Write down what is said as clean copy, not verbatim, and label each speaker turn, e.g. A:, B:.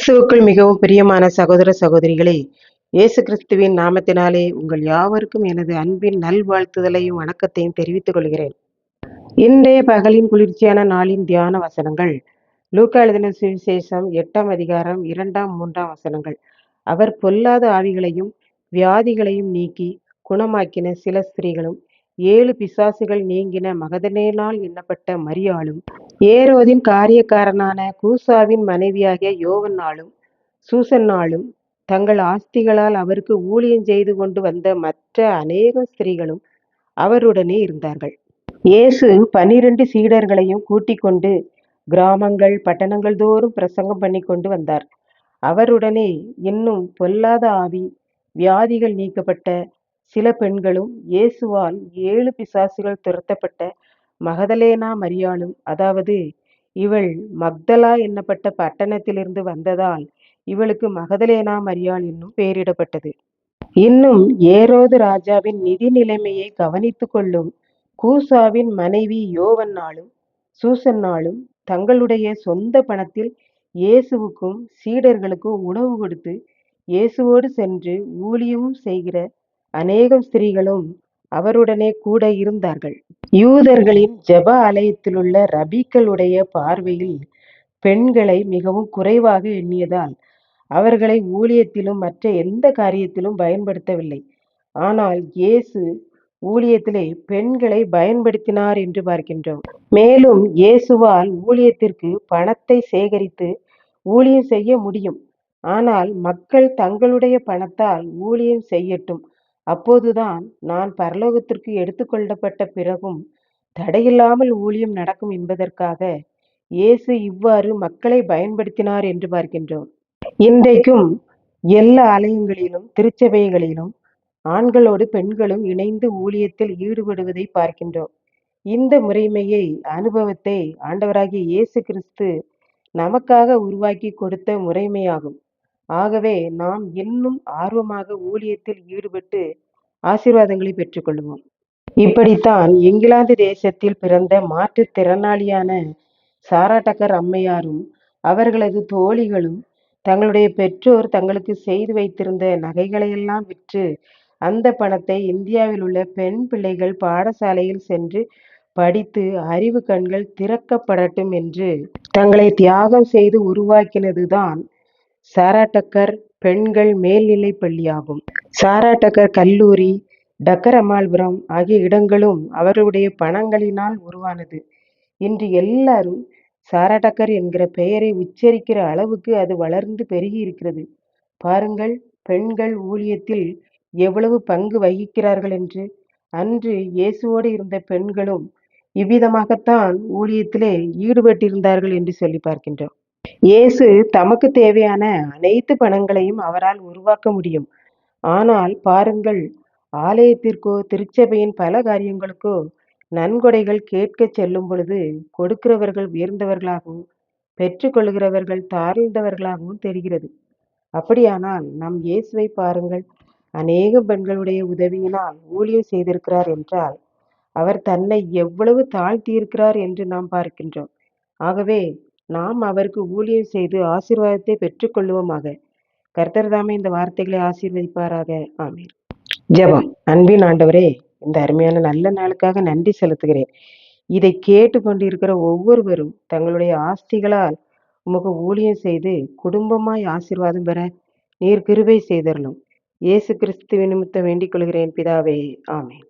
A: கிறிஸ்துவுக்குள் மிகவும் பிரியமான சகோதர சகோதரிகளே, இயேசு கிறிஸ்துவின் நாமத்தினாலே உங்கள் யாவருக்கும் எனது அன்பின் நல்வாழ்த்துதலையும் வணக்கத்தையும் தெரிவித்துக் கொள்கிறேன். இன்றைய பகலின் குளிர்ச்சியான நாளின் தியான வசனங்கள் லூக்கா எழுதின சுவிசேஷம் 8ஆம் அதிகாரம் 2, 3 வசனங்கள். அவர் பொல்லாத ஆவிகளையும் வியாதிகளையும் நீக்கி குணமாக்கின சில ஸ்திரீகளும் 7 பிசாசுகள் நீங்கின மகதலேனாள் எண்ணப்பட்ட மரியாளும் ஏரோதின் காரியக்காரனான கூசாவின் மனைவியாகிய யோவன்னாளும் சூசன்னாளும் தங்கள் ஆஸ்திகளால் அவருக்கு ஊழியம் செய்து கொண்டு வந்த மற்ற அநேக ஸ்திரீகளும் அவருடனே இருந்தார்கள். இயேசு 12 சீடர்களையும் கூட்டிக் கொண்டு கிராமங்கள் பட்டணங்கள் தோறும் பிரசங்கம் பண்ணி கொண்டு வந்தார். அவருடனே இன்னும் பொல்லாத ஆவி வியாதிகள் நீக்கப்பட்ட சில பெண்களும் இயேசுவால் 7 பிசாசுகள் துரத்தப்பட்ட மகதலேனா மரியாளும், அதாவது இவள் மக்தலா என்னப்பட்ட பட்டணத்திலிருந்து வந்ததால் இவளுக்கு மகதலேனா மரியாள் என்னும் பெயரிடப்பட்டது. இன்னும் ஏரோது ராஜாவின் நிதி நிலைமையை கவனித்து கொள்ளும் கூசாவின் மனைவி யோவன்னாளும் சூசன்னாளும் தங்களுடைய சொந்த பணத்தில் இயேசுவுக்கும் சீடர்களுக்கும் உணவு கொடுத்து இயேசுவோடு சென்று ஊழியமும் செய்கிற அநேகம் ஸ்திரீகளும் அவருடனே கூட இருந்தார்கள். யூதர்களின் ஜெப ஆலயத்திலுள்ள ரபிக்களுடைய பார்வையில் பெண்களை மிகவும் குறைவாக எண்ணியதால் அவர்களை ஊழியத்திலும் மற்ற எந்த காரியத்திலும் பயன்படுத்தவில்லை. ஆனால் இயேசு ஊழியத்திலே பெண்களை பயன்படுத்தினார் என்று பார்க்கின்றோம். மேலும் இயேசுவால் ஊழியத்திற்கு பணத்தை சேகரித்து ஊழியம் செய்ய முடியும். ஆனால் மக்கள் தங்களுடைய பணத்தால் ஊழியம் செய்யட்டும், அப்போதுதான் நான் பரலோகத்திற்கு எடுத்துக்கொள்ளப்பட்ட பிறகும் தடையில்லாமல் ஊழியம் நடக்கும் என்பதற்காக இயேசு இவ்வாறு மக்களை பயன்படுத்தினார் என்று பார்க்கின்றோம். இன்றைக்கும் எல்லா ஆலயங்களிலும் திருச்சபைகளிலும் ஆண்களோடு பெண்களும் இணைந்து ஊழியத்தில் ஈடுபடுவதை பார்க்கின்றோம். இந்த முறைமையை அனுபவத்தை ஆண்டவராகிய இயேசு கிறிஸ்து நமக்காக உருவாக்கி கொடுத்த முறைமையாகும். ஆகவே நாம் இன்னும் ஆர்வமாக ஊழியத்தில் ஈடுபட்டு ஆசீர்வாதங்களை பெற்றுக்கொள்வோம். இப்படித்தான் இங்கிலாந்து தேசத்தில் பிறந்த மாற்றுத்திறனாளியான சாரா டக்கர் அம்மையாரும் அவர்களது தோழிகளும் தங்களுடைய பெற்றோர் தங்களுக்கு செய்து வைத்திருந்த நகைகளையெல்லாம் விற்று அந்த பணத்தை இந்தியாவில் உள்ள பெண் பிள்ளைகள் பாடசாலையில் சென்று படித்து அறிவு கண்கள் திறக்கப்படட்டும் என்று தங்களை தியாகம் செய்து உருவாக்கினதுதான் சாரா டக்கர் பெண்கள் மேல்நிலை பள்ளியாகும். சாரா டக்கர் கல்லூரி, டக்கர் அம்மாள்புரம் ஆகிய இடங்களும் அவருடைய பணங்களினால் உருவானது. இன்று எல்லாரும் சாரா டக்கர் என்கிற பெயரை உச்சரிக்கிற அளவுக்கு அது வளர்ந்து பெருகி இருக்கிறது. பாருங்கள், பெண்கள் ஊழியத்தில் எவ்வளவு பங்கு வகிக்கிறார்கள் என்று. அன்று இயேசுவோடு இருந்த பெண்களும் இவ்விதமாகத்தான் ஊழியத்திலே ஈடுபட்டிருந்தார்கள் என்று சொல்லி பார்க்கின்றோம். இயேசு தமக்கு தேவையான அனைத்து பணங்களையும் அவரால் உருவாக்க முடியும். ஆனால் பாருங்கள், ஆலயத்திற்கோ திருச்சபையின் பல காரியங்களுக்கோ நன்கொடைகள் கேட்க செல்லும் பொழுது கொடுக்கிறவர்கள் உயர்ந்தவர்களாகவும் பெற்றுக்கொள்கிறவர்கள் தாழ்ந்தவர்களாகவும் தெரிகிறது. அப்படியானால் நம் இயேசுவை பாருங்கள், அநேக பெண்களுடைய உதவியினால் ஊழியம் செய்திருக்கிறார் என்றால் அவர் தன்னை எவ்வளவு தாழ்த்தியிருக்கிறார் என்று நாம் பார்க்கின்றோம். ஆகவே நாம் அவருக்கு ஊழியம் செய்து ஆசீர்வாதத்தை பெற்றுக்கொள்வோமாக. கர்த்தர் தாமே இந்த வார்த்தைகளை ஆசீர்வதிப்பாராக. ஆமென். ஜெபம். அன்பின் ஆண்டவரே, இந்த அருமையான நல்ல நாளுக்காக நன்றி செலுத்துகிறேன். இதை கேட்டு கொண்டிருக்கிற ஒவ்வொருவரும் தங்களுடைய ஆஸ்திகளால் உமக்கு ஊழியம் செய்து குடும்பமாய் ஆசீர்வாதம் பெற நீர் கிருபை செய்தருளும். இயேசு கிறிஸ்துவின் நிமித்தம் வேண்டிக் கொள்கிறேன் பிதாவே. ஆமென்.